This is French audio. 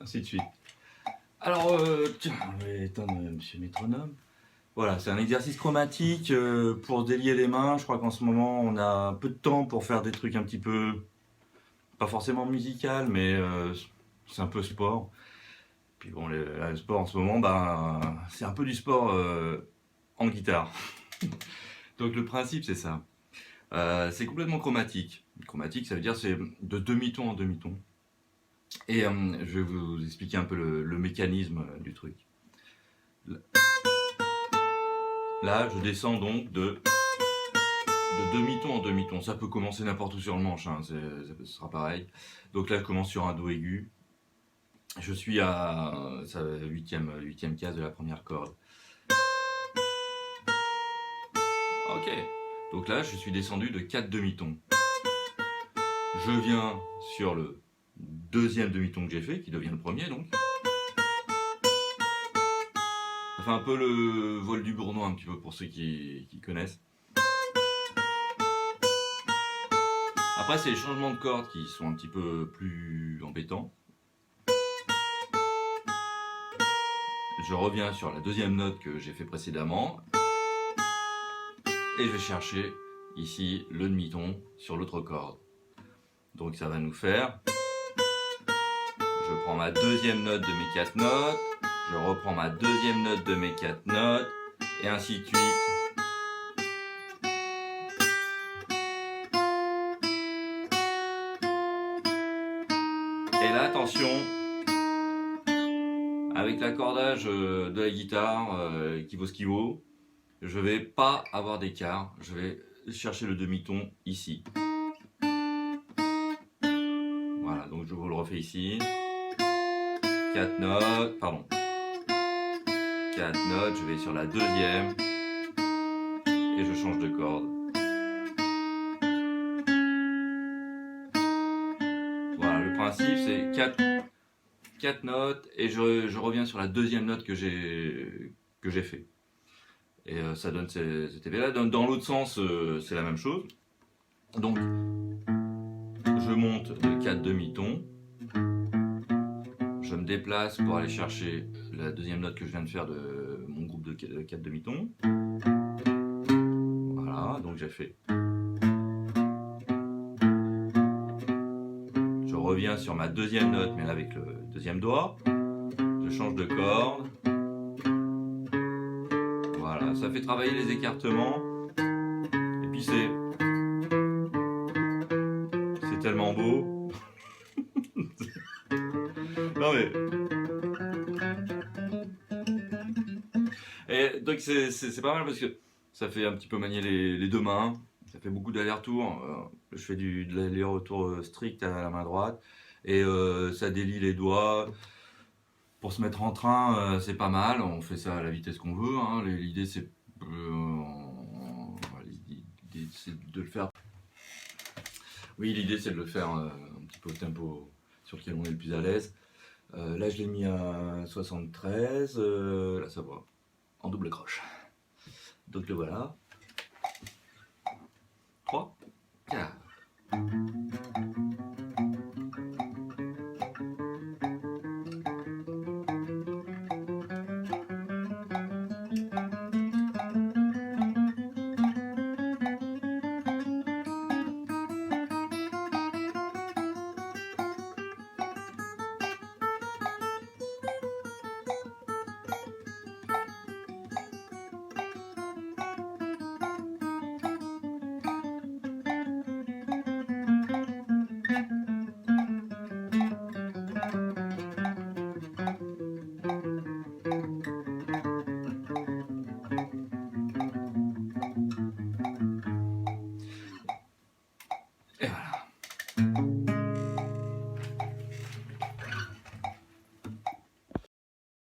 ainsi de suite. Alors, tiens, je vais éteindre Monsieur Métronome. Voilà, c'est un exercice chromatique pour délier les mains. Je crois qu'en ce moment, on a peu de temps pour faire des trucs un petit peu, pas forcément musical, mais c'est un peu sport. Puis bon, le sport en ce moment, ben, c'est un peu du sport en guitare. Donc le principe, c'est ça. C'est complètement chromatique. Chromatique, ça veut dire c'est de demi-ton en demi-ton. Et je vais vous expliquer un peu le mécanisme du truc. Là, je descends donc de demi-ton en demi-ton. Ça peut commencer n'importe où sur le manche, hein, ce sera pareil. Donc là, je commence sur un Do aigu. Je suis à la huitième case de la première corde. Ok. Donc là, je suis descendu de 4 demi-tons. Je viens sur le deuxième demi-ton que j'ai fait, qui devient le premier donc. Ça fait un peu le vol du bourdon un petit peu pour ceux qui connaissent. Après, c'est les changements de cordes qui sont un petit peu plus embêtants. Je reviens sur la deuxième note que j'ai fait précédemment. Et je vais chercher ici le demi-ton sur l'autre corde. Donc ça va nous faire... Je prends ma deuxième note de mes 4 notes. Je reprends ma deuxième note de mes 4 notes. Et ainsi de suite. Et là, attention, avec l'accordage de la guitare qui vaut ce qu'il vaut, je vais pas avoir d'écart. Je vais chercher le demi-ton ici. Voilà, donc je vous le refais ici. 4 notes, pardon. 4 notes, je vais sur la deuxième. Et je change de corde. Voilà, le principe c'est 4 notes et je reviens sur la deuxième note que j'ai fait. Et ça donne cet effet-là. Dans l'autre sens, c'est la même chose. Donc, je monte de 4 demi-tons. Je me déplace pour aller chercher la deuxième note que je viens de faire de mon groupe de 4 demi-tons. Voilà, donc j'ai fait. Je reviens sur ma deuxième note, mais là avec le deuxième doigt. Je change de corde. Voilà, ça fait travailler les écartements. Et puis c'est tellement beau. Non mais... Et donc c'est pas mal parce que ça fait un petit peu manier les deux mains. Ça fait beaucoup d'aller-retour. Je fais de l'aller-retour strict à la main droite. Et ça délie les doigts. Pour se mettre en train, c'est pas mal. On fait ça à la vitesse qu'on veut. Hein. L'idée c'est de le faire. Oui, l'idée c'est de le faire un petit peu au tempo sur lequel on est le plus à l'aise. Là je l'ai mis à 73. Là ça va en double croche. Donc le voilà.